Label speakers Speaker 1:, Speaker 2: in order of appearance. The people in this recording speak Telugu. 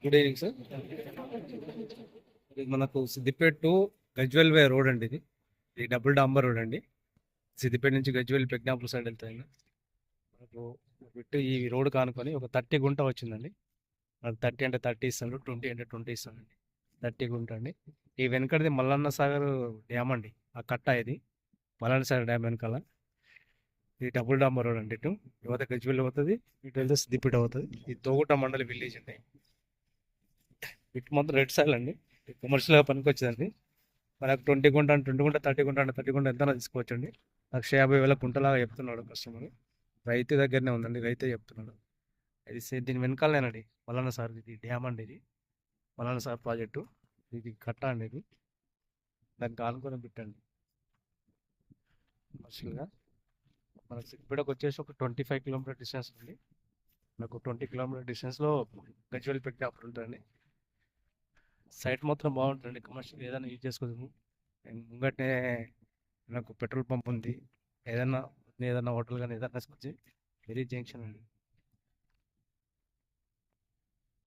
Speaker 1: Good evening sir. ఇది మనకు Siddipet to Gajwel way road అండి. ఇది డబుల్ డాంబర్ రోడ్ అండి. సిద్దిపేట నుంచి గజ్వెల్ పెగ్నాపూర్ సైడ్ వెళ్తాయి. మనకు విట్టు ఈ రోడ్ కానుకొని ఒక 30 గుంట వచ్చిందండి. మనకు 30 అంటే 30 ఇస్తాడు, 20 అంటే 20 ఇస్తాడండి. 30 గుంట అండి. ఈ వెనకటిది మల్లన్న సాగర్ డ్యామ్ అండి. ఆ కట్ట ఇది మల్లన్న సాగర్ డ్యామ్ వెనకాల. ఇది డబుల్ డాంబర్ రోడ్ అండి. ఇటు యువత గజ్వెల్ అవుతుంది, ఇటు వెళ్తే సిద్దిపేట అవుతుంది. ఇది తోగుట మండలి విలేజ్ అండి. ఇటు మొత్తం రెడ్ సైల్ అండి. కమర్షియల్గా పనికి వచ్చేదండి. మనకు 20 గుంట అంటే 20 గుంట, 30 గుంట అంటే 30 గుంట ఎంత తీసుకోవచ్చండి. 150,000 గుంటలాగా చెప్తున్నాడు కస్టమర్. రైతు దగ్గరనే ఉందండి, రైతే చెప్తున్నాడు. ఇది దీని వెనకాలేనండి మల్లన్న సార్. ఇది డ్యామ్ అండి. ఇది మల్లన్న సార్ ప్రాజెక్టు. ఇది కట్ట అండి. ఇది దానికి ఆనుకొని పెట్టండి. కమర్షియల్గా మనకు సిద్దిపేటకు వచ్చేసి ఒక 25 కిలోమీటర్ డిస్టెన్స్ ఉంది. మనకు 20 కిలోమీటర్ డిస్టెన్స్లో గజ్వెల్ పెట్టి అప్పుడు ఉంటుందండి. సైట్ మొత్తం బాగుంటుంది. కమర్షియల్ ఏదైనా యూజ్ చేసుకోవచ్చు. ముంగటే నాకు పెట్రోల్ పంప్ ఉంది. ఏదైనా ఏదైనా హోటల్ కానీ ఏదైనా తీసుకొచ్చి వెరీ జంక్షన్ అండి.